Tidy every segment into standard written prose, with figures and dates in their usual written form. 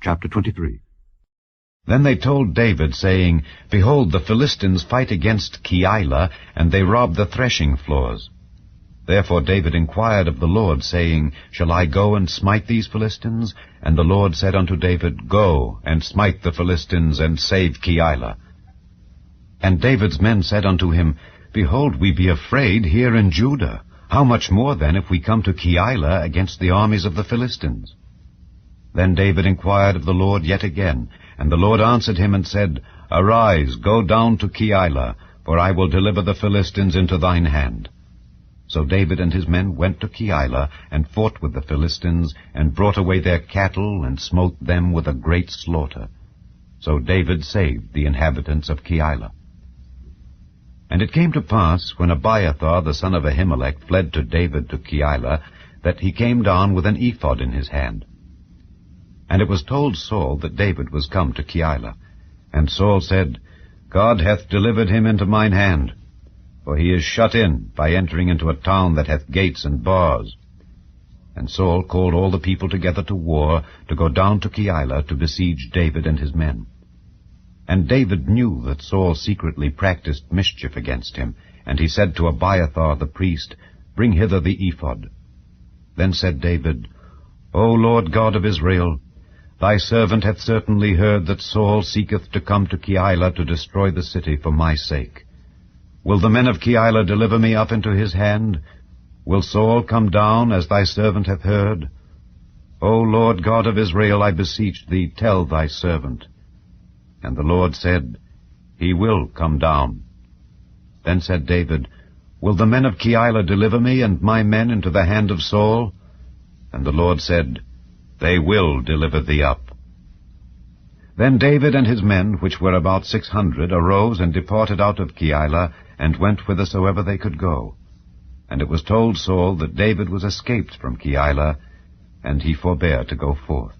Chapter 23. Then they told David, saying, Behold, the Philistines fight against Keilah, and they rob the threshing floors. Therefore David inquired of the Lord, saying, Shall I go and smite these Philistines? And the Lord said unto David, Go, and smite the Philistines, and save Keilah. And David's men said unto him, Behold, we be afraid here in Judah. How much more then if we come to Keilah against the armies of the Philistines? Then David inquired of the Lord yet again, and the Lord answered him and said, Arise, go down to Keilah, for I will deliver the Philistines into thine hand. So David and his men went to Keilah, and fought with the Philistines, and brought away their cattle, and smote them with a great slaughter. So David saved the inhabitants of Keilah. And it came to pass, when Abiathar the son of Ahimelech fled to David to Keilah, that he came down with an ephod in his hand. And it was told Saul that David was come to Keilah. And Saul said, God hath delivered him into mine hand, for he is shut in by entering into a town that hath gates and bars. And Saul called all the people together to war, to go down to Keilah to besiege David and his men. And David knew that Saul secretly practiced mischief against him, and he said to Abiathar the priest, Bring hither the ephod. Then said David, O Lord God of Israel, thy servant hath certainly heard that Saul seeketh to come to Keilah to destroy the city for my sake. Will the men of Keilah deliver me up into his hand? Will Saul come down, as thy servant hath heard? O Lord God of Israel, I beseech thee, tell thy servant. And the Lord said, He will come down. Then said David, Will the men of Keilah deliver me and my men into the hand of Saul? And the Lord said, They will deliver thee up. Then David and his men, which were about 600, arose and departed out of Keilah, and went whithersoever they could go. And it was told Saul that David was escaped from Keilah, and he forbare to go forth.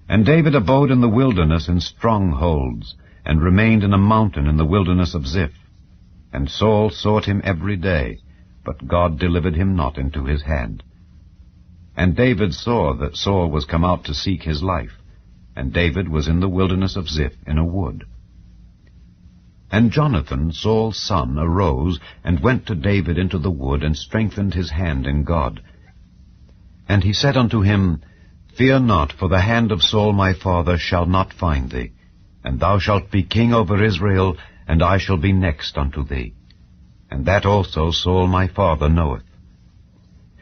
And David abode in the wilderness in strongholds, and remained in a mountain in the wilderness of Ziph. And Saul sought him every day, but God delivered him not into his hand. And David saw that Saul was come out to seek his life, and David was in the wilderness of Ziph in a wood. And Jonathan, Saul's son, arose, and went to David into the wood, and strengthened his hand in God. And he said unto him, Fear not, for the hand of Saul my father shall not find thee, and thou shalt be king over Israel, and I shall be next unto thee. And that also Saul my father knoweth.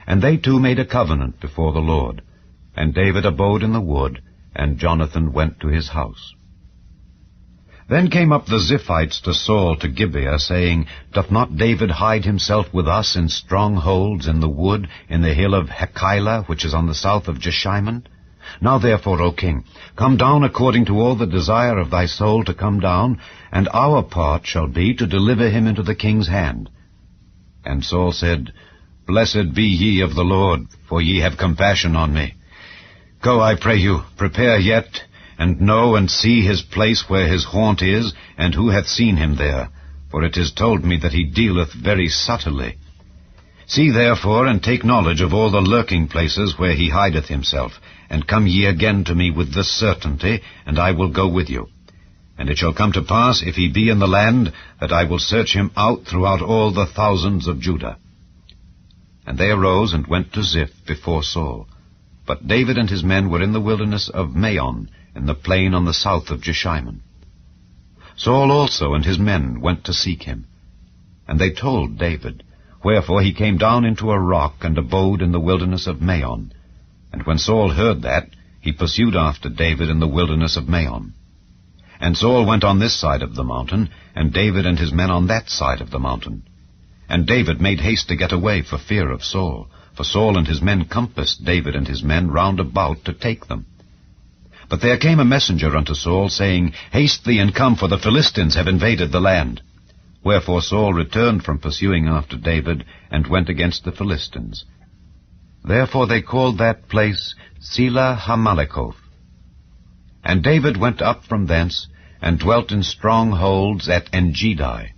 And they two made a covenant before the Lord. And David abode in the wood, and Jonathan went to his house. Then came up the Ziphites to Saul to Gibeah, saying, Doth not David hide himself with us in strongholds in the wood, in the hill of Hachilah, which is on the south of Jeshimon? Now therefore, O king, come down according to all the desire of thy soul to come down, and our part shall be to deliver him into the king's hand. And Saul said, Blessed be ye of the Lord, for ye have compassion on me. Go, I pray you, prepare yet, and know and see his place where his haunt is, and who hath seen him there, for it is told me that he dealeth very subtilly. See therefore, and take knowledge of all the lurking places where he hideth himself, and come ye again to me with this certainty, and I will go with you. And it shall come to pass, if he be in the land, that I will search him out throughout all the thousands of Judah. And they arose and went to Ziph before Saul. But David and his men were in the wilderness of Maon, in the plain on the south of Jeshimon. Saul also and his men went to seek him. And they told David. Wherefore he came down into a rock, and abode in the wilderness of Maon. And when Saul heard that, he pursued after David in the wilderness of Maon. And Saul went on this side of the mountain, and David and his men on that side of the mountain. And David made haste to get away for fear of Saul, for Saul and his men compassed David and his men round about to take them. But there came a messenger unto Saul, saying, Haste thee and come, for the Philistines have invaded the land. Wherefore Saul returned from pursuing after David, and went against the Philistines. Therefore they called that place Selah Hammalekoth. And David went up from thence, and dwelt in strongholds at Engedi.